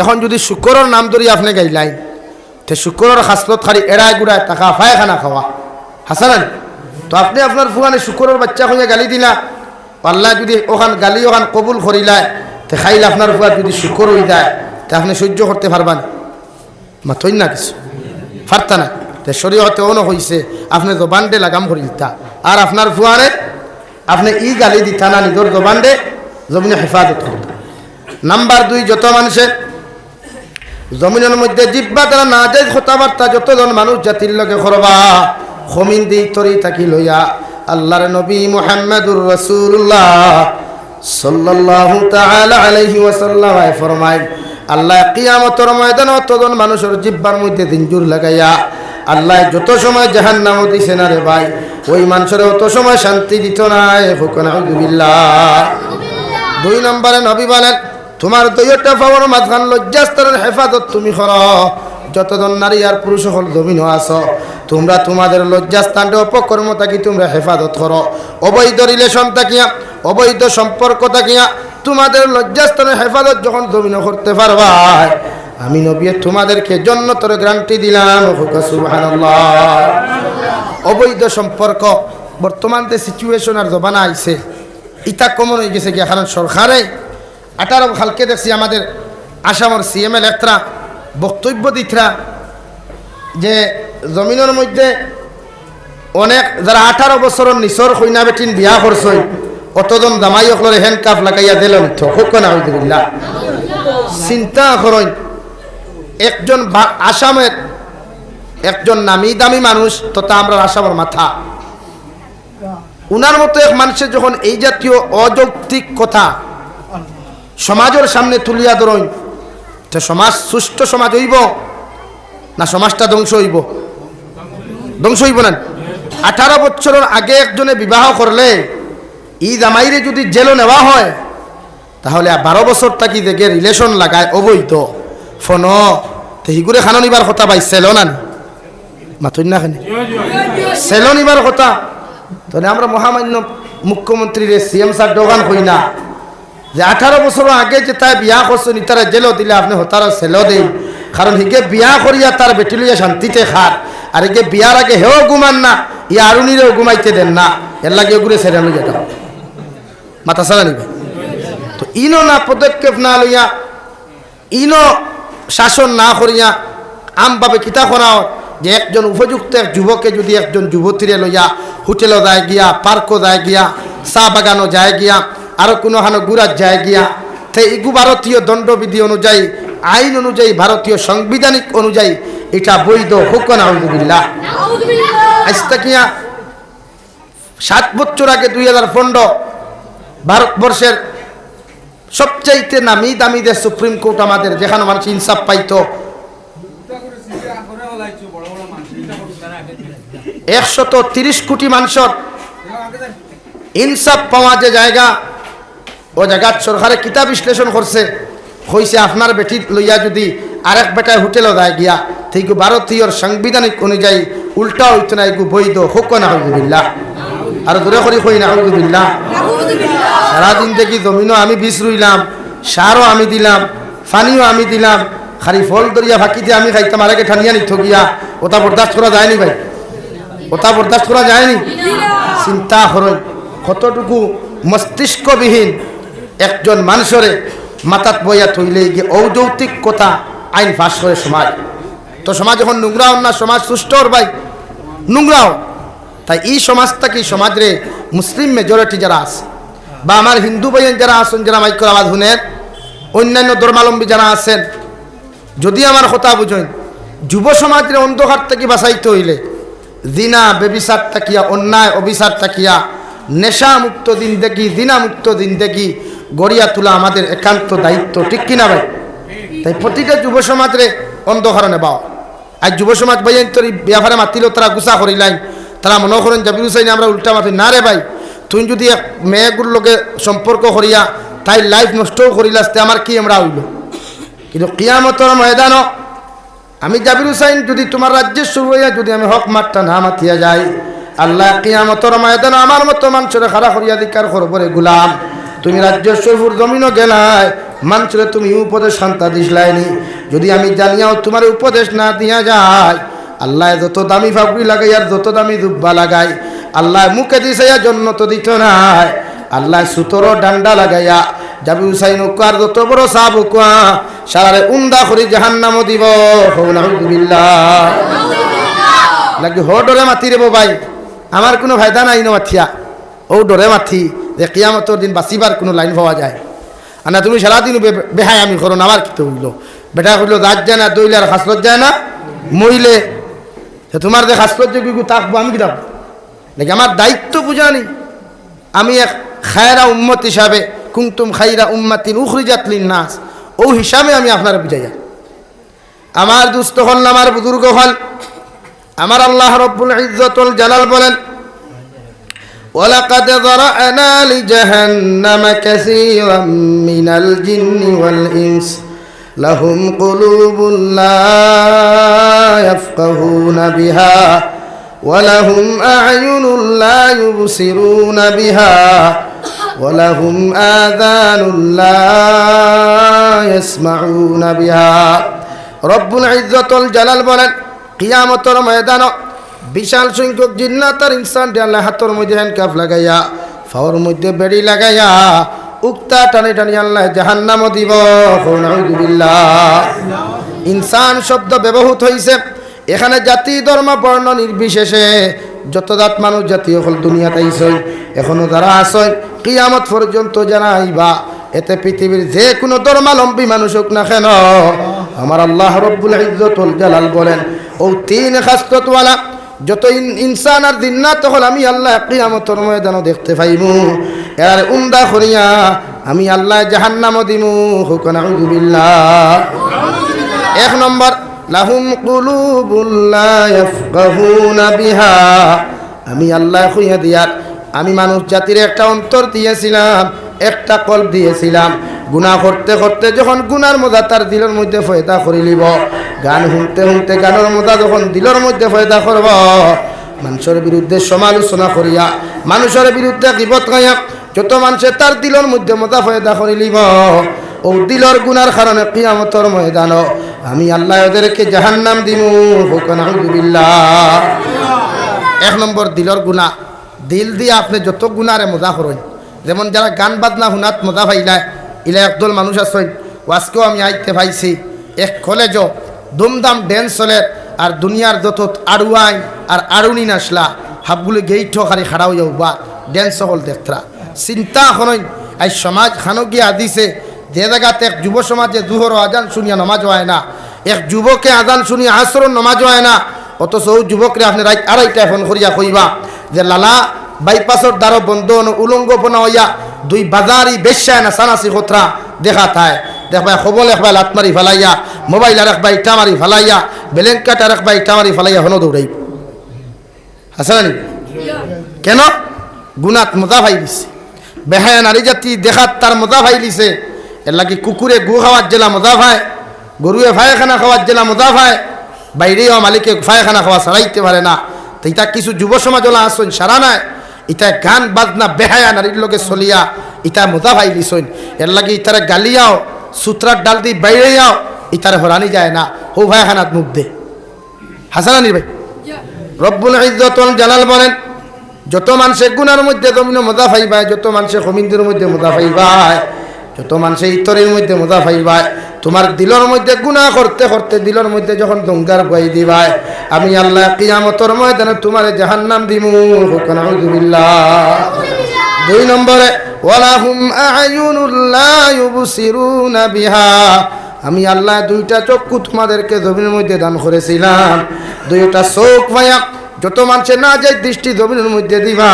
এখন যদি শুকরের নাম ধরি আপনি গাইলাই তে শুকরের হাসলত খালি এড়ায় গুড়ায় টাকা পায়খানা খাওয়া হাসান তো আপনি আপনার ফুয়ানে শুকরের বাচ্চা হইয়া গালি দিলা আল্লাহ যদি ওখান গালি ওখান কবুল করিলায় তে খাইলে আপনার ফুয়া যদি শুকর হয়ে যায় তে আপনি সহ্য করতে পারবেন মাথই না কিছু পারতা না তে শরীয়তে অন হইছে আপনি জবানডে লাগাম করি দিতা আর আপনার ফুয়ারে আপনি ই গালি দিতা না নিজের জবানডে জমিনে হেফাজত করতা। নাম্বার 2 যত মানুষের জমিনের মধ্যে জিব্বা দ্বারা না যায় কথাবার্তা যতজন মানুষ জাতির লগে করবা খমিন দি তরি থাকি লইয়া আল্লাহর নবী মুহাম্মদুর রাসূলুল্লাহ সাল্লাল্লাহু তাআলা আলাইহি ওয়াসাল্লাম ফরমায় আল্লাহ কিয়ামতের ময়দানে ততজন মানুষের জিব্বার মধ্যে জিঞ্জুর লাগাইয়া আল্লাহ যত সময় জাহান্নামে দিছে না রে ভাই ওই মানুষের অত সময় শান্তি দিত না নাউযুবিল্লাহ। 2 নম্বরে নবী বলেন তোমার দুইটা পাওয়ার মাঝখান লজ্জাস্থানের হেফাজত তুমি করো যতজন নারী আর পুরুষ হল জমিনও আছো তোমরা তোমাদের লজ্জাস্থানটা অপকর্ম থাকি তোমরা হেফাজত করো অবৈধ রিলেশন থাকিয়া অবৈধ সম্পর্ক থাকিয়া তোমাদের লজ্জাস্থানের হেফাজত যখন জমিনও করতে পারবা আমি নবী তোমাদেরকে জান্নাতের গ্যারান্টি দিলাম সুবহানাল্লাহ। অবৈধ সম্পর্ক বর্তমান যে সিচুয়েশন আর জমানা আইছে ইটা কমন হয়ে গেছে কি কারণ সরকারে 18 সালকে দেখছি আমাদের আসামের সিএমএল একটা বক্তব্য দিতরা যে জমিনের মধ্যে অনেক যারা 18 বছরের নিচর কইনা বেটিন বিয়া করছে অতজন জামাই অকলরে হ্যান্ডকাফ লাগাইয়া দিল নিত হোক না আলহামদুলিল্লাহ। চিন্তা করেন একজন আসামের একজন নামি দামি মানুষ তথা আমরা আসামের মাথা উনার মতো এক মানুষের যখন এই জাতীয় অযৌক্তিক কথা সমাজের সামনে তুলিয়া ধরেন তো সমাজ সুষ্ঠু সমাজ হইব না সমাজটা ধ্বংস হইব? ধ্বংস হইব না। 18 বছরের আগে একজনে বিবাহ করলে ই জামাইরে যদি জেলে নেওয়া হয় তাহলে 12 বছর থাকি দেখে রিলেশন লাগায় অবৈধ ফোন হিগুরে খানো নিবার কথা পাই সেলো না মাথুন না খানি সেলো নিবার কথা তাহলে আমরা মহামান্য মুখ্যমন্ত্রীর সিএম স্যার দোকান কই না যে 18 বছর আগে যে তাই বিয়া করছেন ইতারা জেলও দিলে আপনি হতারা সেলো দেন কারণ হিগে বিয়া করিয়া তার বেটি লইয়া শান্তিতে খার আর হিগে বিয়ার আগে হেও ঘুমান না ইয়া আরুনিরেও ঘুমাইতে দেন না এর লাগে ওগুলো সেরে লইয়া যাও মাথা সারা নিবে তো ইনো না পদক্ষেপ না লইয়া ইনো শাসন না করিয়া আমভাবে কিতা করাও যে একজন উপযুক্ত এক যুবকে যদি একজন যুবতীরে লইয়া হোটেলও যায় গিয়া পার্কও যায় গিয়া চা বাগানও যায় গিয়া আরো কোনো হানো গুড়াত যায় গিয়া তো ইগু ভারতীয় দণ্ডবিধি অনুযায়ী আইন অনুযায়ী ভারতীয় সাংবিধানিক অনুযায়ী এটা বৈধ হোক না আলহামদুলিল্লাহ। আজ তাকিয়া 7 বছর আগে 2015 ভারতবর্ষের সবচাইতে নামি দামি দেশ সুপ্রিম কোর্ট আমাদের যেখানে মানুষ ইনসাফ পাইতো 130 কোটি মানুষের ইনসাফ পাওয়া যে জায়গা ও জায়গা সরকারে কিতাব বিশ্লেষণ করছে হইছে আপনার বেটি লইয়া যদি আরেক বেটায় হোটেলও যায় গিয়া ঠিক ভারতীয় সাংবিধানিক অনুযায়ী উল্টা হইতো না এগু বৈধ হোক না আলহামদুলিল্লাহ। আর দূরে করি কই না আলহামদুলিল্লাহ। সারাদিন দেখি জমিনও আমি বীজ রুইলাম সারও আমি দিলাম পানিও আমি দিলাম খালি ফল দরিয়া ফাঁকিতে আমি খাইতাম আরেকে ঠানিয়া নিত গিয়া ওটা বরদাস্ত করা যায়নি ভাই ওটা বরদাস্ত করা যায়নি। চিন্তা করেন কতটুকু মস্তিষ্কবিহীন একজন মানুষের মাথাত বইয়া থইলে গিয়ে অযৌক্তিক কথা আইন ফাঁস করে সমাজ তো সমাজ যখন নোংরাও না সমাজ সুষ্ঠ ভাই নোংরাও তাই এই সমাজটা কি সমাজরে মুসলিম মেজরিটি যারা আছে বা আমার হিন্দু ভাইয়ের যারা আছেন যারা মাইক্র আওয়াজ শুনেন অন্যান্য ধর্মাবলম্বী যারা আছেন যদি আমার কথা বুঝেন যুব সমাজের অন্ধকার থেকে বাঁচাইতে হইলে জিনা বেবিচার তাকিয়া অন্যায় অবিচার তাকিয়া নেশা মুক্ত দিন দেখি জিনা মুক্ত দিন দেখি গড়িয়া তোলা আমাদের একান্ত দায়িত্ব ঠিক কিনা ভাই। তাই প্রতিটা যুব সমাজরে অন্ধকার নেবাও আর যুব সমাজ ভাইয়ের তোর ব্যাপারে মাতিল তারা গুছা করিলাম তারা মনে করেন জাবির হুসাইন আমরা উল্টা মাতি না রে ভাই তুই যদি এক মেয়েগুর লোকে সম্পর্ক করিয়া তাই লাইফ নষ্টও করিলাস তে আমার কি আমরা হইল। কিন্তু কিয়ামতর ময়দানও আমি জাবির হুসাইন যদি তোমার রাজ্যের শুরু হইয়া যদি আমি হক মারটা না মাতিয়া যাই, আল্লাহ কিয়ামতর ময়দান আমার মতো মানুষের খাড়া করিয়া দিকার খরবরে গুলাম তুমি রাজ্যের শুরুর জমিনও গেলাই মানুষের তুমি উপদেশ শান্তা দিসলাইনি, যদি আমি জানিয়াও তোমার উপদেশ না দিয়া যায়, আল্লাহ যত দামি ফাবড়ি লাগাই আর যত দামি দুব্বা লাগাই আল্লাহ মুখে দিছে জন্য তো দিত নাই, আল্লাহ সুতরো ডান্ডা লাগাইয়া জাবির হুসাইন উকার যত বড় সাপ উকা সারারে উন্দা করি জাহান্নামও দিব। নাউযুবিল্লাহ লাগি হো ডরে মাতি রে ভাই, আমার কোনো ফায়দা নাই না মাথিয়া ও ডরে মাথি যে কিয়ামতের দিন বাঁচিবার কোনো লাইন পাওয়া যায় আর না তুমি সারাদিন বেহাই আমি করো না আমার কিতে হইল বেটা হইল দাঁত যায় না দইলে আর খাসলত যায় না মইলে তোমার যে খাসলত যে থাকবো আমি কি থাকবো নাকি আমার দায়িত্ব বুঝানি। আমি এক খায়রা উম্মত হিসাবে কুনতুম খাইরা উম্মাতিন উখরিজাত লিন্নাস ও হিসাবে আমি আপনারা বুঝাই যাই। আমার দুস্থ হল আমার বুজুর্গ হল আমার আল্লাহ রব্বুল ইজ্জতুল জালাল বলেন ওয়ালাকাদ যারা'না লিজাহান্নামা কাসীরাম মিনাল জিন্নি ওয়াল ইনস লাহুম কুলুবুন লা ইয়াফকাহুনা বিহা ওয়ালাহুম আ'য়ুনুন লা ইউবসিরুনা বিহা ওয়ালাহুম আযানুন লা ইয়াসমাউনা বিহা। রব্বুল ইজ্জতুল জালাল বলেন কিয়ামতের ময়দানে বিশাল সংখ্যক জিন্নাত আর ইনসান আল্লাহ হাতের মধ্যে হ্যান্ডকাফ লাগাইয়া ফাওয়ার মধ্যে বেড়ি লাগাইয়া উক্তা টানি টানি আল্লাহ জাহান্নাম দিব। নাউযুবিল্লাহ। ইনসান শব্দ ব্যবহৃত হয়েছে এখানে জাতি ধর্ম বর্ণ নির্বিশেষে যত জাত মানুষ জাতি হল দুনিয়াতে আইসই এখনো যারা আসয় কিয়ামত পর্যন্ত যারা আইবা এতে পৃথিবীর যে কোনো ধর্মাবলম্বী মানুষ হোক না কেন আমার আল্লাহ রব্বুল ইজ্জতুল জালাল বলেন ও তিন খাসলতওয়ালা যত ইনসান আর জিন্নাত হল আমি আল্লাহ কিয়ামতের ময়দানে দেখতে পাইমু এর উন্দা করিয়া আমি আল্লাহ জাহান্নামও দিমু। নাউযুবিল্লাহ। এক নম্বর লাহুম কুলুবুন লা ইয়াফকাহুনা বিহা, আমি আল্লাহ কইয়া দিয়ার আমি মানুষ জাতির একটা অন্তর দিয়েছিলাম একটা কল্প দিয়েছিলাম গুনাহ করতে করতে যখন গুনার মজা তার দিলের মধ্যে ফয়দা করে লিব, গান শুনতে শুনতে গানের মজা যখন দিলের মধ্যে ফয়দা করব, মানুষের বিরুদ্ধে সমালোচনা করিয়া মানুষের বিরুদ্ধে গীবত গাইয়া যত মানুষের তার দিলের মধ্যে মজা ফয়দা করে লিব ও দিলর গুনার কারণে কিয়ামতের ময়দানে আমি আল্লাহ ওদেরকে জাহান্নাম দিমু। নাউযুবিল্লাহ। এক নম্বর দিলর গুনাহ, দিল দিয়ে আপনি যত গুনারে মজা করেন, যেমন যারা গান বাজনা শুনাত মজা পাইলায় ইলা একদল মানুষ আছেন ওয়াজকেও আমি আইতে পাইছি এক কলেজ ধুমধাম ড্যান্স চলে আর দুনিয়ার যত আড়ুয়াইন আর আড়ুনি নাসলা হাবগুলো গেইট খারি খাড়াও যাও বা ড্যান্স সকল দেখতরা চিন্তা হনই আজ সমাজ খানো গিয়া দিছে যে জায়গাতে এক যুব সমাজে দুহর আজান শুনিয়া নমাজ হয় না, এক যুবকে আজান শুনিয়া আসরণ নমাজ হয় না, অথচ ও যুবকরে আপনি রাত আড়াইটা ফোন করিয়া কইবা যে লালা বাইপাসর দ্বারা বন্ধ উলঙ্গপনা হইয়া দুই বাজারি বেশ্যায় না সানাসি খতরা দেখা থায় দেখবা খবল একবার লাত মারি ফেলাইয়া মোবাইল আর একবার ইটা মারি ফেলাইয়া বেলেঙ্কাট আর একবার ইটা মারি ফেলাইয়া হনো দৌড়াই হাসানি কেন গুনাত মজা ভাই দিছে বেহায়া নারী জাতি দেখাত তার মজা ভাই দিছে এর লাগি কুকুরে গু খাওয়ার জেলা মজা ভাই গরুয়ে ফায়খানা খাওয়ার জেলা মজা ভাই বাইরেও মালিকে ফায়খানা খাওয়া ছাড়াইতে পারে না। তো এটা কিছু যুব সমাজ ওলা আসছেন সারা নাই ইটা গান বাজনা বেহায়া নারীর লোকে চলিয়া ইটা মজা ভাই দিছেন এর লাগি ইতারে গালিয়াও সূত্রার ডাল দি বাইরে যাও ইতারে হরানি যায় না হো ফায়খানাত মুখ দে হাসানানি ভাই। রব্বুল ইজ্জতুল জালাল বলেন যত মানুষে গুনার মধ্যে জমিনে মজা পাইবায় যত মানুষে কমিন্দের মধ্যে মজা পাইবায় যত মানুষে ইতরের মধ্যে মজা পাইবায় তোমার দিলের মধ্যে গুনাহ করতে করতে দিলের মধ্যে যখন দঙ্গার বই দিবায় আমি আল্লাহ কিয়ামতের ময়দানে তোমার জাহান্নাম দিমু। নাউযুবিল্লাহ। দুই নম্বরে ওয়ালাহুম আ'য়ুনুল লা ইউবসিরুনা বিহা, আমি আল্লাহ দুইটা চক্ষু তোমাদেরকে জমিনের মধ্যে দান করেছিলাম, দুইটা চোখ ভাইয়া যত মানুষের না যায় দৃষ্টি জমিনের মধ্যে দিবা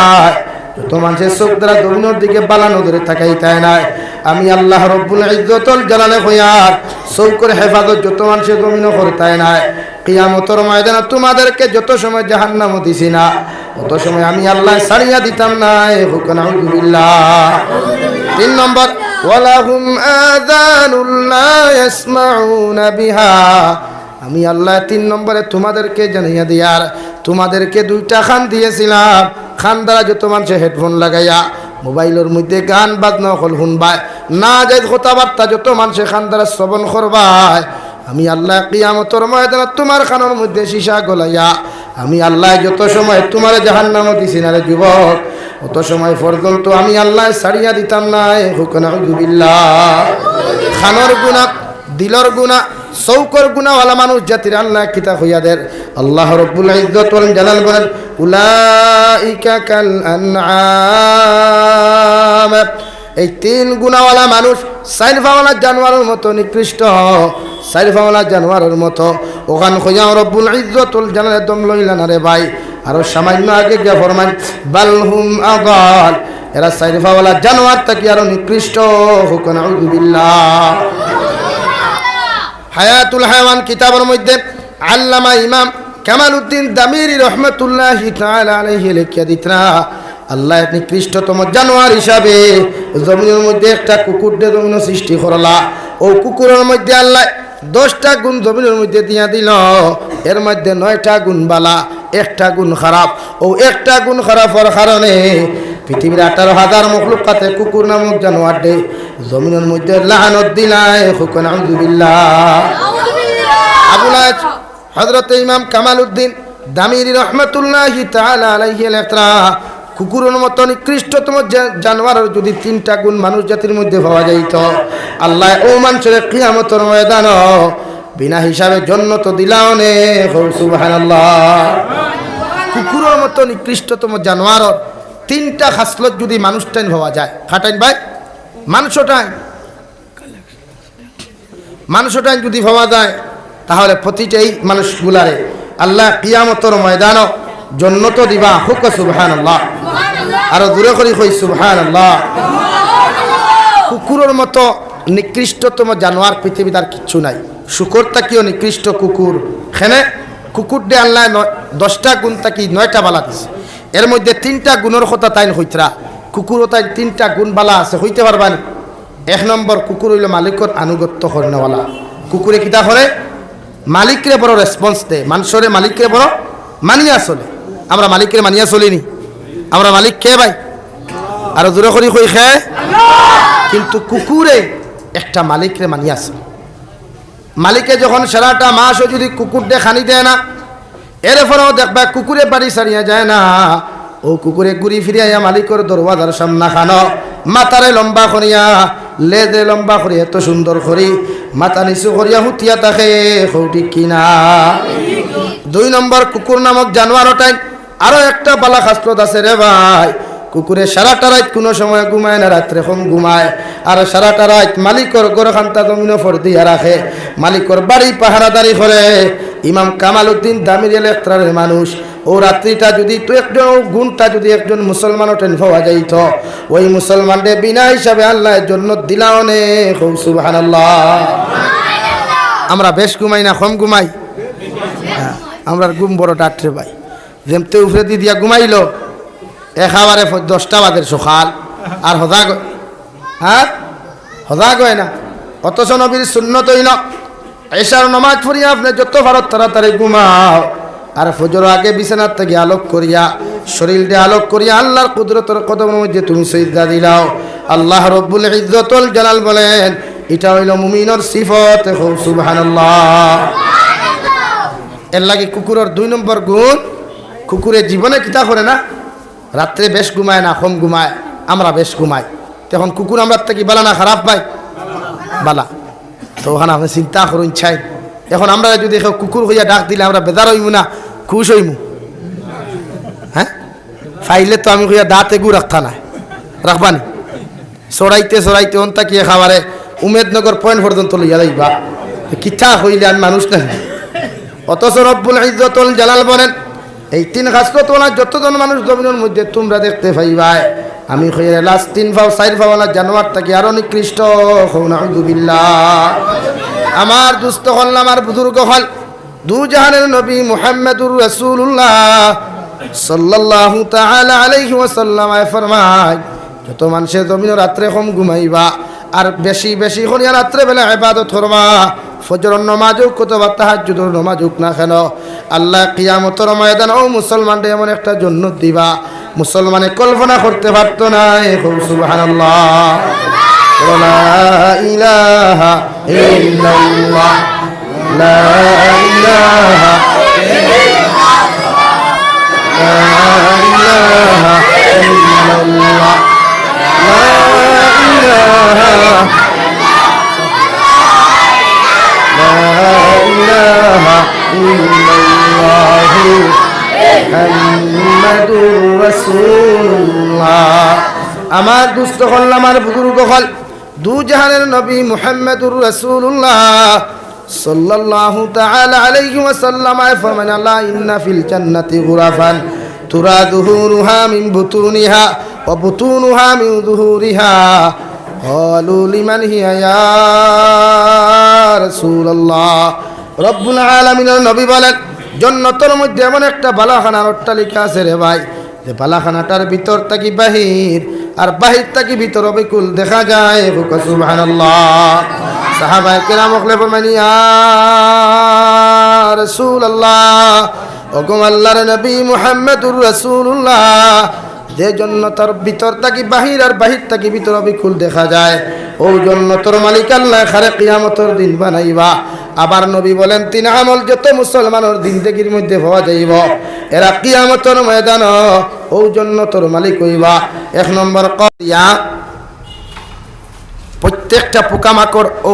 যত মানুষের চোখ দ্বারা জমিনের দিকে বালানো ধরে থাকাই তাই নাই আমি আল্লাহ রব্বুল ইজ্জতুল জালালে হইয়ার চৌকের হেফাজত যত মানুষের জমিনও করে তাই নাই কিয়ামতের ময়দানে তোমাদেরকে যত সময় জাহান্নামে দিছি না তত সময় আমি আল্লাহ ছাড়িয়া দিতাম না। নাউযুবিল্লাহ। 3 নম্বর ওয়ালাহুম আযানুন লা ইয়াসমাউনা বিহা, আমি আল্লাহ 3 নম্বরে তোমাদেরকে জানিয়ে দিয়ার তোমাদেরকে 2টা খান দিয়েছিলাম। খান দ্বারা যত মানুষ হেডফোন লাগাইয়া মোবাইলের মধ্যে গান বাজনা হল শুনবায় না যায় কথাবার্তা যত মানুষ খান দ্বারা শ্রবণ করবায়, আমি আল্লাহ কিয়ামতের ময়দানে তোমার খানের মধ্যে সীসা গলাইয়া আমি আল্লাহ যত সময় তোমার জাহান্নামে দিছি না রে যুবক অত সময় পর্যন্ত আমি আল্লাহ ছাড়িয়া দিতাম না। নাউযুবিল্লাহ। খানোর গুণা, দিলর গুণা, চৌকর গুণাওয়ালা মানুষ জাতির আল্লাহ কিতা হইয়া দেন। আল্লাহ রব্বুল ইজ্জত ওয়াল জালাল বলেন উলাইকা কাল আনআম, এই 3 গুণাওয়ালা মানুষ 4 পাওয়ালা জানোয়ারের মতো নিকৃষ্ট, 4 পাওয়ালা জানোয়ারের মতো। ওখান হইয়া রব্বুল ইজ্জত ওয়াল জালাল দম লইলা না রে ভাই, আরো সামান্য আগে গিয়া ফরমান বালহুম আদাল, এরা 4 পাওয়ালা জানোয়ার থেকে আরো নিকৃষ্ট। নাউযুবিল্লাহ। হায়াতুল হায়াওয়ান কিতাবের মধ্যে আল্লামা ইমাম কামালউদ্দিন দামিরি রহমাতুল্লাহি তাআলা আলাইহি লিখিয়া দিতরা আল্লাহ নিকৃষ্টতম জানোয়ার হিসাবে জমিনের মধ্যে একটা কুকুর দিয়ে জমিন সৃষ্টি করলা। ও কুকুরের মধ্যে আল্লাহ 10টা গুণ জমিনের মধ্যে দিয়া দিল, এর মধ্যে 9টা গুণ বালা, 1টা গুণ খারাপ। ও 1টা গুণ খারাপের কারণে পৃথিবীর 18,000 মখলুকাতে কুকুর নামক জানোয়ার দে জমিনের মধ্যে লানত দিলায়। নাউযুবিল্লাহ। আবুল হযরত ইমাম কামালউদ্দিন দামিরি রহমাতুল্লাহি তাআলা আলাইহি লেখরা কুকুরের মতো নিকৃষ্টতম জানোয়ারের যদি 3টা গুণ মানুষ জাতির মধ্যে পাওয়া যাইত আল্লাহ ও মানুষের কিয়ামতের ময়দান বিনা হিসাবে জান্নাত দিলাও নে। সুবহানাল্লাহ। কুকুরের মতো নিকৃষ্টতম জানোয়ারের 3টা খাসলত যদি মানুষটাই পাওয়া যায়, খাটাইন ভাই মানুষটাই যদি পাওয়া যায় তাহলে প্রতিটাই মানুষগুলারে আল্লাহ কিয়ামতের ময়দান জান্নাত দিবা। হুক সুবহানাল্লাহ। আরো দূরে করি কই সুবহানাল্লাহ। কুকুরের মতো নিকৃষ্টতম জানোয়ার পৃথিবীতে আর কিচ্ছু নাই। শুকর তাকিও নিকৃষ্ট কুকুর, খেনে কুকুর দে আল্লাহ 10টা গুণ তাকি 9টা বালা দিছে, এর মধ্যে 3টা গুণের কথা তাই হইতরা। কুকুরও তাই 3টা গুণ বালা আছে, হইতে পারবা না। 1 নম্বর কুকুর হইল মালিকর আনুগত্য করেনওয়ালা। কুকুরে কিতা করে? মালিকরে বড় রেসপন্স দেয়, মানুষরে মালিকরে বড় মানিয়া চলে। আমরা মালিকরে মানিয়া চলিনি, আমরা মালিক কে ভাই? আরো দূরে করি কই খে। কিন্তু কুকুরে একটা মালিকরে মানিয়া চলে। মালিকে যখন সারাটা মাসও যদি কুকুর দিয়ে খানি দেয় না, এর ফলেও দেখবা কুকুরে বাড়ি ছাড়িয়া যায় না। ও কুকুরে ঘুরি ফিরিয়া মালিকর দরওয়াজার সামনা খানো, মাথারে লম্বা করিয়া লেজে লম্বা করিয়া এত সুন্দর করি মাথা নিচু করিয়া হুতিয়া থাকে। ঠিক কিনা? 2 নম্বর কুকুর নামক জানোয়ারটাই আরো একটা বালা খাসলত আছে রে ভাই। কুকুরে সারাটা রাত কোনো সময় ঘুমায় না, রাত্রে কম ঘুমায়। আর সারাটা রাত মালিকর গড় খান্তা জমিন ফর দিয়া রাখে, মালিকর বাড়ি পাহারাদারি করে। ইমাম কামালউদ্দিন দামিরি লেখত্রারের মানুষ। ও রাত্রিটা যদি তো একজন গুণটা যদি একজন মুসলমান টেন পাওয়া যাইত, ওই মুসলমানরে বিনা হিসাবে আল্লাহর জন্য দিলাও নে। সুবহানাল্লাহ। আমরা বেশ ঘুমাই না কম ঘুমাই? আমরা ঘুম বড় ডাক্তার ভাই, যেমতে উপরে দি দিয়া ঘুমাইলো একেবারে 10টা বাজে সকাল আর হজা গয় না। অথচ নবীর সুন্নত হইল এশার নামাজ পড়িয়া আপনি যত ভারত তাড়াতাড়ি ঘুমাও, আর ফজর আগে বিছানার থেকে আলোক করিয়া শরীরটা আলোক করিয়া আল্লাহর কুদরতের কদমের মধ্যে তুমি সিজদা দিলাও। আল্লাহ রব্বুল ইজ্জত ওয়াল জালাল বলেন এটা হইল মুমিনের সিফত। সুবহানাল্লাহ। এর লাগে কুকুরের 2 নম্বর গুণ, কুকুরে জীবনে কিতা করে না, রাত্রে বেশ ঘুমায় না কম ঘুমায়, আমরা বেশ ঘুমাই। তখন কুকুর আমরা থেকে বালা না খারাপ পাই? বালা। তো ওখানে আপনি চিন্তা করুন চাই, এখন আমরা যদি কুকুর হইয়া ডাক দিলে আমরা বেদার হইমু না খুশ হইমু? হ্যাঁ, ফাইলে তো আমি হইয়া দাঁতে গু রাখতা না, রাখবানি চড়াইতে চড়াইতে অন্তা কি খাবারে উমেদনগর পয়েন্ট পর্যন্ত লইয়া যাইবা, কিতা হইলে আমি মানুষ না। অথচ রব্বুল ইজ্জত ওয়াল জালাল বলেন এই 3 খাসলত ওয়ালা যতজন মানুষ জমিনের মধ্যে তোমরা দেখতে পাইবাই, আমি কইরে লাস্ট 3 পাও 4 পাওয়ালা জানোয়ার থেকে আরো নিকৃষ্ট। নাউযুবিল্লাহ। আমার দুস্থ হল, আমার বুজুর্গ হল, দু জাহানের নবী মুহাম্মদুর রাসূলুল্লাহ সাল্লাল্লাহু তাআলা আলাইহি ওয়াসাল্লাম ফরমায়, যত মানুষের জমিন রাত্রে কম ঘুমাইবা আর বেশি বেশি করিয়া রাত্রে বেলা ইবাদত করবা, ফজরের নামাজ হোক অথবা তাহাজ্জুদের নামাজ হোক না কেন, আল্লাহ কিয়ামতের ময়দানে ও মুসলমানদের এমন একটা জান্নাত দিবা মুসলমানে কল্পনা করতে পারতো না। সুবহানাল্লাহ, লা ইলাহা ইল্লাল্লাহ, লা ইলাহা ইল্লাল্লাহ, লা ইলাহা ইল্লাল্লাহ, লা ইলাহা ইল্লাল্লাহ মুহাম্মাদুর রাসূলুল্লাহ। আমার দুস্থ হল, আমার বুজুর্গ হল, দু জাহানের নবী মুহাম্মদুর রাসূলুল্লাহ সাল্লাল্লাহু তাআলা আলাইহি ওয়াসাল্লাম ফরমান, আল্লাহ ইন্না ফিল জান্নাতি গুরাফান তুরা যুহুরুহা মিন বুতুনিহা ওয়া বুতুনুহা মিন যুহুরিহা। ক্বালু লিমান হিয়া ইয়া রাসূলুল্লাহ। রব্বুল আলামিনের নবী বলেন, জান্নাতের মধ্যে এমন একটা বালাখানার অট্টালিকা আছে রে ভাই, যে বালাখানাটার ভিতর থাকি বাহির আর বাহির থাকি ভিতর অবিকুল দেখা যায়। সুবহানাল্লাহ। সাহাবায়ে কেরাম বলে ফরমান, ইয়া রাসূলুল্লাহ, ওগো আল্লাহর নবী মুহাম্মদুর রাসূলুল্লাহ, যে জান্নাতের ভিতর থাকি বাহির আর বাহির থাকি ভিতর অবিকুল দেখা যায়, ও জান্নাতের মালিক আল্লাহ খারে কিয়ামতের দিন বানাইবা। আবার নবী বলেন, তিন আমল যত মুসলমানের জিন্দেগির মধ্যে পাওয়া যাইব, এরা কিয়ামতের ময়দান ও জান্নাতের মালিক হইবা। এক নম্বর করিয়া প্রত্যেকটা পোকামাকড় ও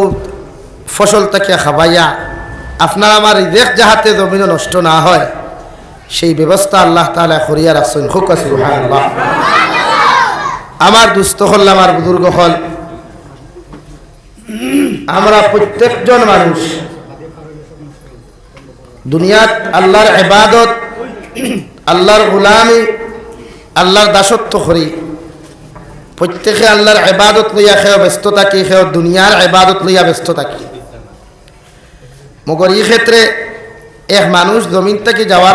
ফসল থেকে খাবাইয়া আপনার আমার রিজিক যাহাতে জমিন নষ্ট না হয়, সেই ব্যবস্থা আল্লাহ তাআলা করিয়া রাখছেন। সুবহানাল্লাহ। আমার দুস্থ হল, আমার বুজুর্গ হল, আমরা প্রত্যেকজন মানুষ দুনিয়াত আল্লাহর ইবাদত, আল্লাহর গোলামি, আল্লাহর দাসত্ব করি। প্রত্যেকে আল্লাহর ইবাদত লইয়া খেয়ে ব্যস্ত থাকি, খেয়ে দুনিয়ার ইবাদত লইয়া ব্যস্ত থাকি। মগর এই ক্ষেত্রে এক মানুষ জমিন থেকে যাওয়ার